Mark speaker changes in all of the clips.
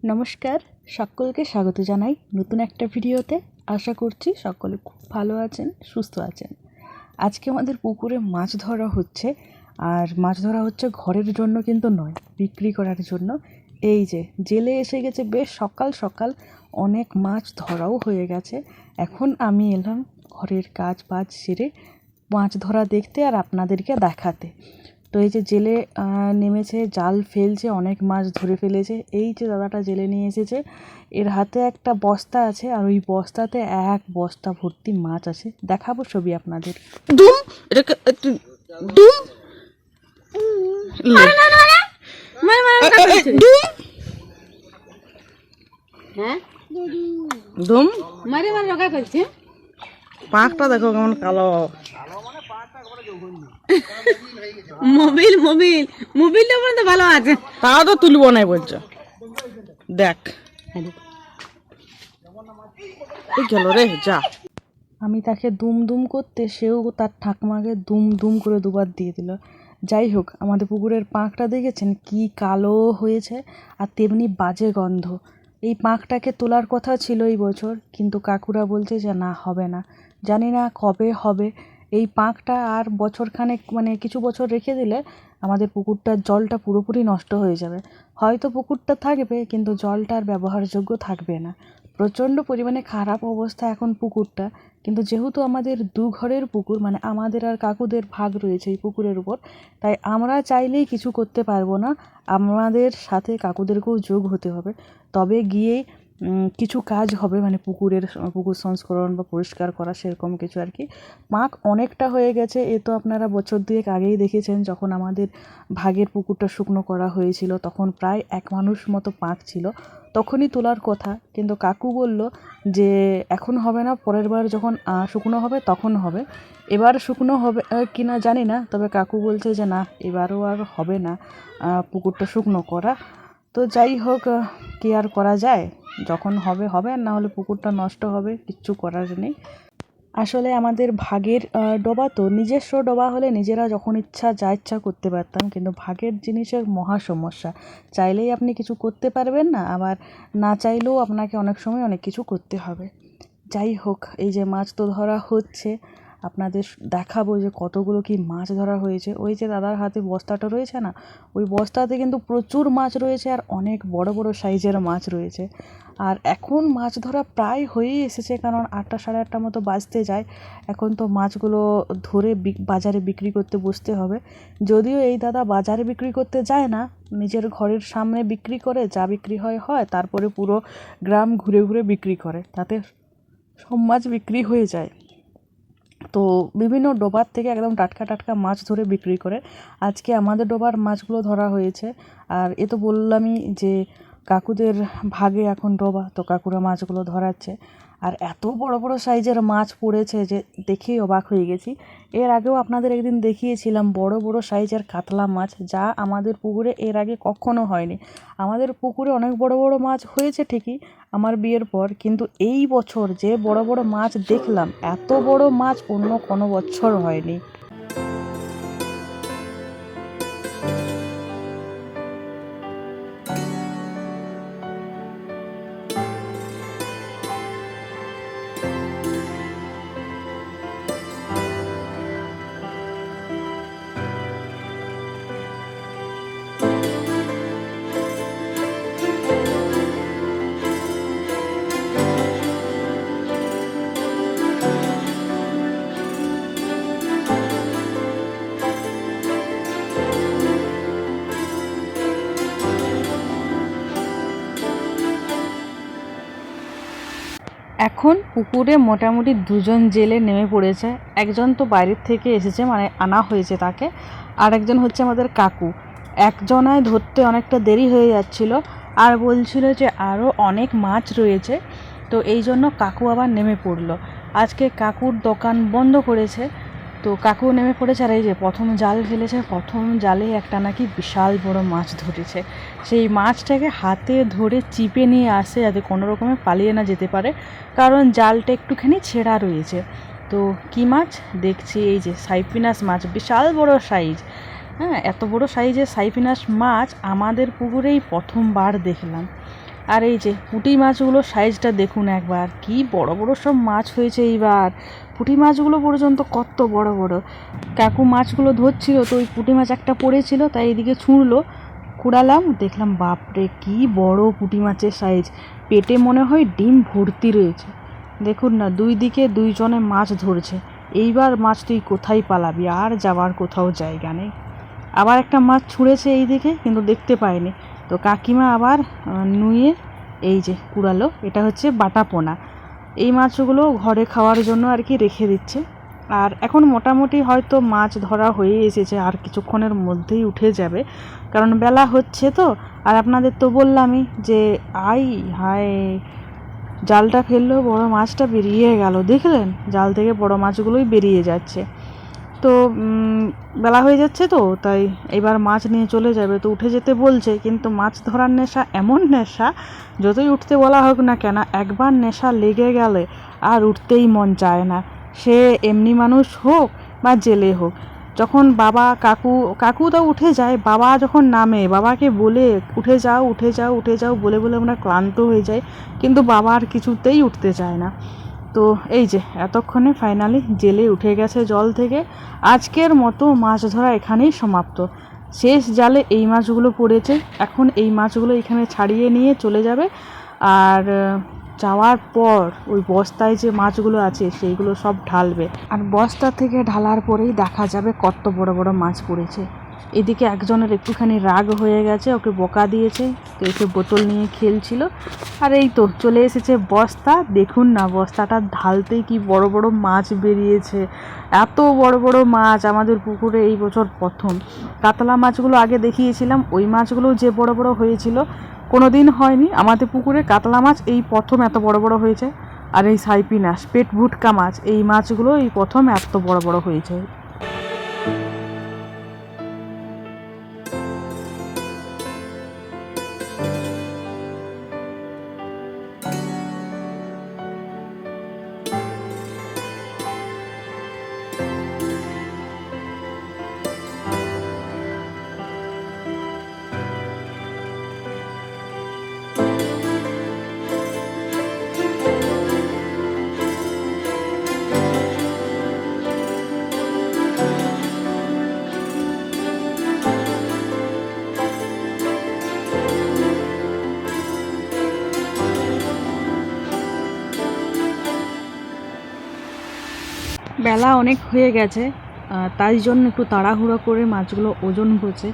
Speaker 1: নমস্কার, সকলকে স্বাগত জানাই নতুন একটা ভিডিওতে। আশা করছি সকলে খুব ভালো আছেন, সুস্থ আছেন। আজকে আমাদের পুকুরে মাছ ধরা হচ্ছে, আর মাছ ধরা হচ্ছে ঘরের জন্য কিন্তু নয়, বিক্রি করার জন্য। এই যে জেলে এসে গেছে বেশ সকাল সকাল, অনেক মাছ ধরাও হয়ে গেছে। এখন আমি এলাম ঘরের কাজ বাজ সেরে মাছ ধরা দেখতে আর আপনাদেরকে দেখাতে। তো এই যে জেলে নেমেছে, জাল ফেলছে, অনেক মাছ ধরে ফেলেছে। এই যে দাদাটা জেলে নিয়ে এসেছে, এর হাতে একটা বস্তা আছে, আর ওই বস্তাতে এক বস্তা ভর্তি মাছ আছে। দেখাবো ছবি আপনাদের।
Speaker 2: দুম এটা দুম দুম মারে মারে রগা করছে। পাঁচটা দেখো কেমন কালো। মোবিলটা পর্যন্ত ভালো আছে, তাও তো তুলবো না বলছো। দেখ গেল রে, যা।
Speaker 1: আমি তাকে দুম দুম করতে, সেও তার ঠাকমাকে দুম দুম করে দুবার দিয়ে দিল। যাই হোক, আমাদের পুকুরের পাঁকটা দেখেছেন কি কালো হয়েছে, আর তেমনি বাজে গন্ধ। এই পাঁকটাকে তোলার কথা ছিল এই বছর, কিন্তু কাকুরা বলছে যে না, হবে না। জানি না কবে হবে এই পাঁকটা। আর বছরখানেক মানে কিছু বছর রেখে দিলে আমাদের পুকুরটার জলটা পুরোপুরি নষ্ট হয়ে যাবে। হয়তো পুকুরটা থাকবে, কিন্তু জলটা আর ব্যবহারযোগ্য থাকবে না। প্রচণ্ড পরিমাণে খারাপ অবস্থা এখন পুকুরটা। কিন্তু যেহেতু আমাদের দু ঘরের পুকুর, মানে আমাদের আর কাকুদের ভাগ রয়েছে এই পুকুরের উপর, তাই আমরা চাইলেই কিছু করতে পারবো না। আমাদের সাথে কাকুদেরকেও যোগ হতে হবে, তবে গিয়েই কিছু কাজ হবে, মানে পুকুর সংস্করণ বা পরিষ্কার করা সেরকম কিছু আর কি। পাঁক অনেকটা হয়ে গেছে, এ তো আপনারা বছর দুয়েক আগেই দেখেছেন, যখন আমাদের ভাগের পুকুরটা শুকনো করা হয়েছিল, তখন প্রায় এক মানুষ মতো পাঁক ছিল। তখনই তোলার কথা, কিন্তু কাকু বলল যে এখন হবে না, পরের বার যখন শুকনো হবে তখন হবে। এবার শুকনো হবে কি না জানি না, তবে কাকু বলছে যে না, এবারও আর হবে না পুকুরটা শুকনো করা। তো যাই হোক, কি আর করা যায়, যখন হবে হবে, আর না হলে পুকুরটা নষ্ট হবে, কিচ্ছু করার নেই। আসলে আমাদের ভাগের ডোবা, তো নিজস্ব ডোবা হলে নিজেরা যখন ইচ্ছা যা ইচ্ছা করতে পারতাম, কিন্তু ভাগের জিনিসের মহা সমস্যা। চাইলেই আপনি কিছু করতে পারবেন না, আবার না চাইলেও আপনাকে অনেক সময় অনেক কিছু করতে হবে। যাই হোক, এই যে মাছ তো ধরা হচ্ছে, আপনাদের দেখাবো যে কতগুলো কি মাছ ধরা হয়েছে। ওই যে দাদার হাতে বস্তাটা রয়েছে না, ওই বস্তাতে কিন্তু প্রচুর মাছ রয়েছে, আর অনেক বড় বড় সাইজের মাছ রয়েছে। আর এখন মাছ ধরা প্রায় হয়েই এসেছে, কারণ 8টা সাড়ে 8টা মতো বাজতে যায়। এখন তো মাছগুলো ধরে বাজারে বিক্রি করতে বসতে হবে। যদিও এই দাদা বাজারে বিক্রি করতে যায় না, নিজের ঘরের সামনে বিক্রি করে, যা বিক্রি হয় হয়, তারপরে পুরো গ্রাম ঘুরে ঘুরে বিক্রি করে, তাতে সব মাছ বিক্রি হয়ে যায়। তো বিভিন্ন ডোবার থেকে একদম টাটকা টাটকা মাছ ধরে বিক্রি করে। আজকে আমাদের ডোবার মাছগুলো ধরা হয়েছে। আর এ তো বললামই যে কাকুদের ভাগে এখন ডোবা, তো কাকুরা মাছগুলো ধরাচ্ছে। আর এত বড় বড় সাইজের মাছ পড়েছে যে দেখেই অবাক হয়ে গেছি। এর আগেও আপনাদের একদিন দেখিয়েছিলাম বড় বড় সাইজের কাতলা মাছ, যা আমাদের পুকুরে এর আগে কখনো হয়নি। আমাদের পুকুরে অনেক বড় বড় মাছ হয়েছে ঠিকই আমার বিয়ের পর, কিন্তু এই বছর যে বড় বড় মাছ দেখলাম, এত বড় মাছ অন্য কোনো বছর হয়নি। এখন পুকুরে মোটামুটি 2জন জেলে নেমে পড়েছে। একজন তো বাইরের থেকে এসেছে, মানে আনা হয়েছে তাকে, আর একজন হচ্ছে আমাদের কাকু। একজনায় ধরতে অনেকটা দেরি হয়ে যাচ্ছিল, আর বলছিল যে আরও অনেক মাছ রয়েছে, তো এই জন্য কাকু আবার নেমে পড়লো। আজকে কাকুর দোকান বন্ধ করেছে, তো কাকু নেমে পড়েছে। আর এই যে প্রথম জাল ফেলেছে, প্রথম জালে একটা নাকি বিশাল বড় মাছ ধরেছে। সেই মাছটাকে হাতে ধরে চিপে নিয়ে আসে, যাতে কোনো রকমে পালিয়ে না যেতে পারে, কারণ জালটা একটুখানি ছেঁড়া রয়েছে। তো কী মাছ দেখছি, এই যে সাইপিনাস মাছ, বিশাল বড় সাইজ। হ্যাঁ, এত বড় সাইজের সাইপিনাস মাছ আমাদের পুকুরেই প্রথমবার দেখলাম। আর এই যে পুঁটি মাছগুলোর সাইজটা দেখুন একবার, কি বড় বড় সব মাছ হয়েছে এইবার। পুঁটি মাছগুলো পর্যন্ত কত বড় বড়। কাকু মাছগুলো ধরছিল, তো ওই পুঁটি মাছ একটা পড়েছিল, তাই এদিকে ছুঁড়লো, কুড়ালাম, দেখলাম বাপরে কি বড় পুঁটি মাছের সাইজ। পেটে মনে হয় ডিম ভর্তি রয়েছে। দেখুন না, দুই দিকে দুইজনে মাছ ধরছে। এইবার মাছ তুই কোথায় পালাবি, আর যাওয়ার কোথাও জায়গা নেই। আবার একটা মাছ ছুঁড়েছে এই দিকে, কিন্তু দেখতে পায়নি। তো কাকিমা আবার নুয়ে এই যে কুড়ালো, এটা হচ্ছে বাটা পোনা। এই মাছগুলো ঘরে খাওয়ার জন্য আর কি রেখে দিচ্ছে। আর এখন মোটামুটি হয়তো মাছ ধরা হয়ে এসেছে, আর কিছুক্ষণের মধ্যেই উঠে যাবে, কারণ বেলা হচ্ছে তো। আর আপনাদের তো বললামই যে হায়, জালটা ফেললো, বড় মাছটা বেরিয়ে গেল, দেখলেন জাল থেকে বড় মাছগুলোই বেরিয়ে যাচ্ছে। তো বেলা হয়ে যাচ্ছে তো, তাই এবার মাছ নিয়ে চলে যাবে, তো উঠে যেতে বলছে। কিন্তু মাছ ধরার নেশা এমন নেশা, যতই উঠতে বলা হোক না কেন, একবার নেশা লেগে গেলে আর উঠতেই মন চায় না। সে এমনি মানুষ হোক বা জেলে হোক। যখন বাবা কাকু তো উঠে যায়, বাবা যখন নামে, বাবাকে বলে উঠে যাও উঠে যাও উঠে যাও বলে বলে আমরা ক্লান্ত হয়ে যাই, কিন্তু বাবা আর কিছুতেই উঠতে চায় না। তো এই যে এতক্ষণে ফাইনালি জেলে উঠে গেছে জল থেকে। আজকের মতো মাছ ধরা এখানেই সমাপ্ত। শেষ জালে এই মাছগুলো পড়েছে, এখন এই মাছগুলো এখানে ছাড়িয়ে নিয়ে চলে যাবে। আর যাওয়ার পর ওই বস্তায় যে মাছগুলো আছে সেইগুলো সব ঢালবে, আর বস্তা থেকে ঢালার পরেই দেখা যাবে কত বড় বড় মাছ পড়েছে। এদিকে একজনের একটুখানি রাগ হয়ে গেছে, ওকে বকা দিয়েছে, তো এসে বোতল নিয়ে খেলছিল। আর এই তো চলে এসেছে বস্তা, দেখুন না বস্তাটা ঢালতেই কি বড় বড় মাছ বেরিয়েছে। এত বড় বড় মাছ আমাদের পুকুরে এই বছর প্রথম। কাতলা মাছগুলো আগে দেখিয়েছিলাম, ওই মাছগুলো যে বড় বড় হয়েছিল কোনো দিন হয়নি। আমাদের পুকুরে কাতলা মাছ এই প্রথম এত বড় বড় হয়েছে। আর এই সাইপিনাস পেট ভুটকা মাছ, এই মাছগুলো এই প্রথম এত বড় বড় হয়েছে। বেলা অনেক হয়ে গেছে, তাই জন্য একটু তাড়াহুড়ো করে মাছগুলো ওজন করছে।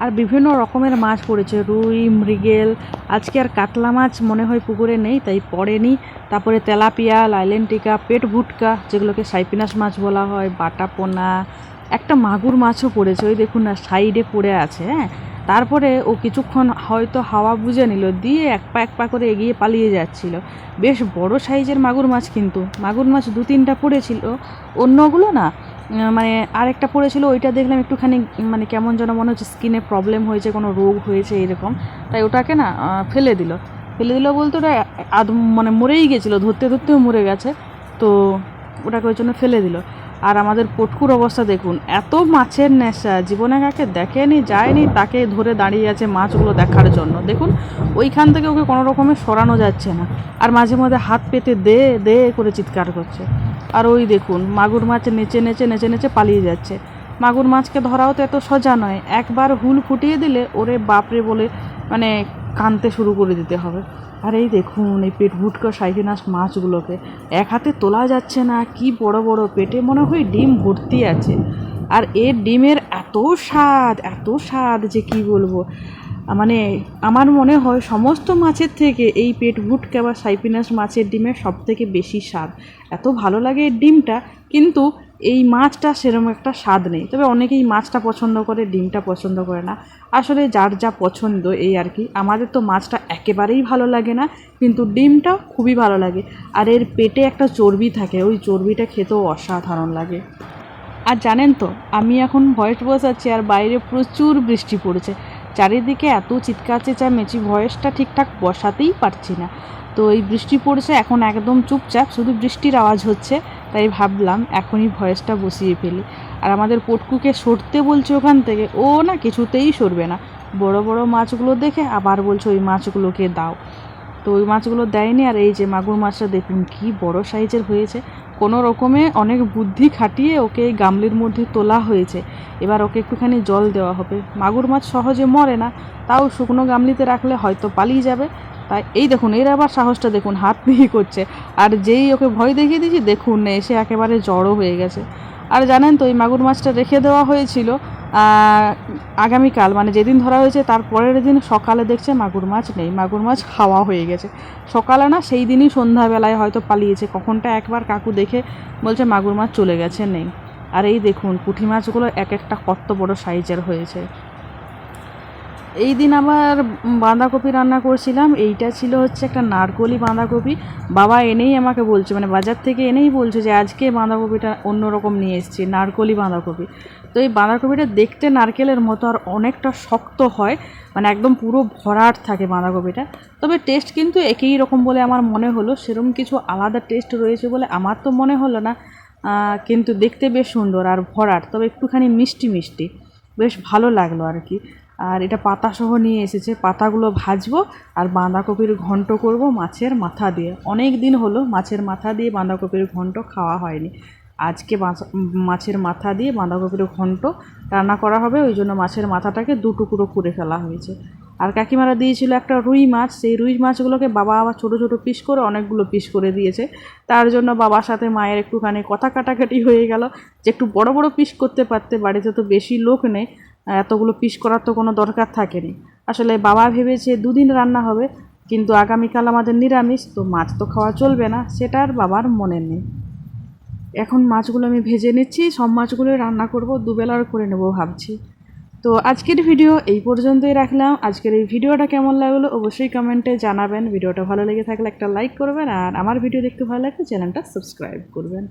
Speaker 1: আর বিভিন্ন রকমের মাছ পড়েছে, রুই, মৃগেল। আজকে আর কাতলা মাছ মনে হয় পুকুরে নেই, তাই পড়েনি। তারপরে তেলাপিয়া, লাইলেন্টিকা, পেট ভুটকা, যেগুলোকে সাইপিনাস মাছ বলা হয়, বাটা পোনা, একটা মাগুর মাছও পড়েছে, ওই দেখুন না সাইডে পড়ে আছে। হ্যাঁ, তারপরে ও কিছুক্ষণ হয়তো হাওয়া বুঝে নিল, দিয়ে এক পা করে এগিয়ে পালিয়ে যাচ্ছিল। বেশ বড় সাইজের মাগুর মাছ, কিন্তু মাগুর মাছ 2-3টা পড়েছিল, অন্যগুলো না মানে আরেকটা পড়েছিল, ওইটা দেখলাম একটুখানি মানে কেমন যেন মনে হচ্ছে স্কিনে প্রবলেম হয়েছে, কোনো রোগ হয়েছে এরকম, তাই ওটাকে না ফেলে দিল বলতে ওটা মানে মরেই গেছিলো, ধরতে ধরতেও মরে গেছে, তো ওটাকে ওই জন্য ফেলে দিল। আর আমাদের পটকুর অবস্থা দেখুন, এত মাছের নেশা, জীবনে কাকে দেখেনি যায়নি তাকে ধরে দাঁড়িয়ে আছে মাছগুলো দেখার জন্য। দেখুন ওইখান থেকে ওকে কোনো রকমে সরানো যাচ্ছে না, আর মাঝে মধ্যে হাত পেতে দে দে করে চিৎকার করছে। আর ওই দেখুন মাগুর মাছ নেচে নেচে নেচে নেচে পালিয়ে যাচ্ছে। মাগুর মাছকে ধরাও তো এত সোজা নয়, একবার হুল ফুটিয়ে দিলে ওরে বাপরে বলে মানে কাঁদতে শুরু করে দিতে হবে। আর এই দেখুন এই পেট ভুটকা সাইপিনাস মাছগুলোকে এক হাতে তোলা যাচ্ছে না, কি বড় বড়, পেটে মনে হয় ডিম ভর্তি আছে। আর এর ডিমের এত স্বাদ যে কি বলবো। মানে আমার মনে হয় সমস্ত মাছের থেকে এই পেট ভুটকা বা সাইপিনাস মাছের ডিমের সব থেকে বেশি স্বাদ। এত ভালো লাগে এর ডিমটা, কিন্তু এই মাছটা সেরকম একটা স্বাদ নেই। তবে অনেকেই মাছটা পছন্দ করে, ডিমটা পছন্দ করে না, আসলে যার যা পছন্দ এই আর কি। আমাদের তো মাছটা একেবারেই ভালো লাগে না, কিন্তু ডিমটা খুবই ভালো লাগে। আর এর পেটে একটা চর্বি থাকে, ওই চর্বিটা খেতেও অসাধারণ লাগে। আর জানেন তো, আমি এখন ভয়েস বসাচ্ছি আর বাইরে প্রচুর বৃষ্টি পড়েছে, চারিদিকে এত চিৎকার চেঁচামেচি, ভয়েসটা ঠিকঠাক বসাতেই পারছি না। তো এই বৃষ্টি পড়ছে, এখন একদম চুপচাপ, শুধু বৃষ্টির আওয়াজ হচ্ছে, তাই ভাবলাম এখনই ভয়েসটা বসিয়ে ফেলি। আর আমাদের পটকুকে সরতে বলছে ওখান থেকে, ও না কিছুতেই সরবে না। বড় বড় মাছগুলো দেখে আবার বলছে ওই মাছগুলোকে দাও। তো ওই মাছগুলো দেয়নি। আর এই যে মাগুর মাছটা দেখুন কি বড় সাইজের হয়েছে, কোনো রকমে অনেক বুদ্ধি খাটিয়ে ওকে এই গামলির মধ্যে তোলা হয়েছে। এবার ওকে একটুখানি জল দেওয়া হবে। মাগুর মাছ সহজে মরে না, তাও শুকনো গামলিতে রাখলে হয়তো পালিয়ে যাবে। তাই এই দেখুন এর আবার সাহসটা দেখুন, হাত দিয়ে করছে। আর যেই ওকে ভয় দেখিয়ে দিয়েছি দেখুন এসে একেবারে জড়ো হয়ে গেছে। আর জানেন তো এই মাগুর মাছটা রেখে দেওয়া হয়েছিল আগামীকাল, মানে যেদিন ধরা হয়েছে তার পরের দিন সকালে দেখছে মাগুর মাছ নেই, মাগুর মাছ খাওয়া হয়ে গেছে। সকালে না, সেই দিনই সন্ধ্যাবেলায় হয়তো পালিয়েছে, কখনটা একবার কাকু দেখে বলছে মাগুর মাছ চলে গেছে, নেই। আর এই দেখুন পুঁটি মাছগুলো এক একটা কত বড় সাইজের হয়েছে। এই দিন আবার বাঁধাকপি রান্না করছিলাম। এইটা ছিল হচ্ছে একটা নারকলি বাঁধাকপি। বাবা এনেই আমাকে বলছে, মানে বাজার থেকে এনেই বলছে যে আজকে বাঁধাকপিটা অন্যরকম নিয়ে এসেছি, নারকলি বাঁধাকপি। তো এই বাঁধাকপিটা দেখতে নারকেলের মতো আর অনেকটা শক্ত হয়, মানে একদম পুরো ভরাট থাকে বাঁধাকপিটা। তবে টেস্ট কিন্তু একই রকম বলে আমার মনে হলো, সেরকম কিছু আলাদা টেস্ট রয়েছে বলে আমার তো মনে হলো না। কিন্তু দেখতে বেশ সুন্দর আর ভরাট, তবে একটুখানি মিষ্টি মিষ্টি, বেশ ভালো লাগলো আর কি। আর এটা পাতাসহ নিয়ে এসেছে, পাতাগুলো ভাজবো আর বাঁধাকপির ঘন্ট করব মাছের মাথা দিয়ে। অনেক দিন হলো মাছের মাথা দিয়ে বাঁধাকপির ঘন্ট খাওয়া হয়নি। আজকে মাছের মাথা দিয়ে বাঁধাকপির ঘন্ট রান্না করা হবে, ওই জন্য মাছের মাথাটাকে দু টুকরো করে ফেলা হয়েছে। আর কাকিমারা দিয়েছিল একটা রুই মাছ, সেই রুই মাছগুলোকে বাবা আবার ছোটো ছোটো পিস করে অনেকগুলো পিস করে দিয়েছে। তার জন্য বাবার সাথে মায়ের একটুখানি কথা কাটাকাটি হয়ে গেল যে একটু বড় বড় পিস করতে পারতে, বাড়িতে তো বেশি লোক নেই, এতগুলো পিস করার তো কোনো দরকার থাকেনি। আসলে বাবা ভেবেছে দুদিন রান্না হবে, কিন্তু আগামীকাল আমাদের নিরামিষ, তো মাছ তো খাওয়া চলবে না, সেটা আর বাবার মনে নেই। এখন মাছগুলো আমি ভেজে নিচ্ছি, সব মাছগুলো রান্না করব, দুবেলার করে নেব ভাবছি। তো আজকের ভিডিও এই পর্যন্তই রাখলাম। আজকের এই ভিডিওটা কেমন লাগলো অবশ্যই কমেন্টে জানাবেন। ভিডিওটা ভালো লেগে থাকলে একটা লাইক করবেন, আর আমার ভিডিও দেখতে ভালো লাগলে চ্যানেলটা সাবস্ক্রাইব করবেন।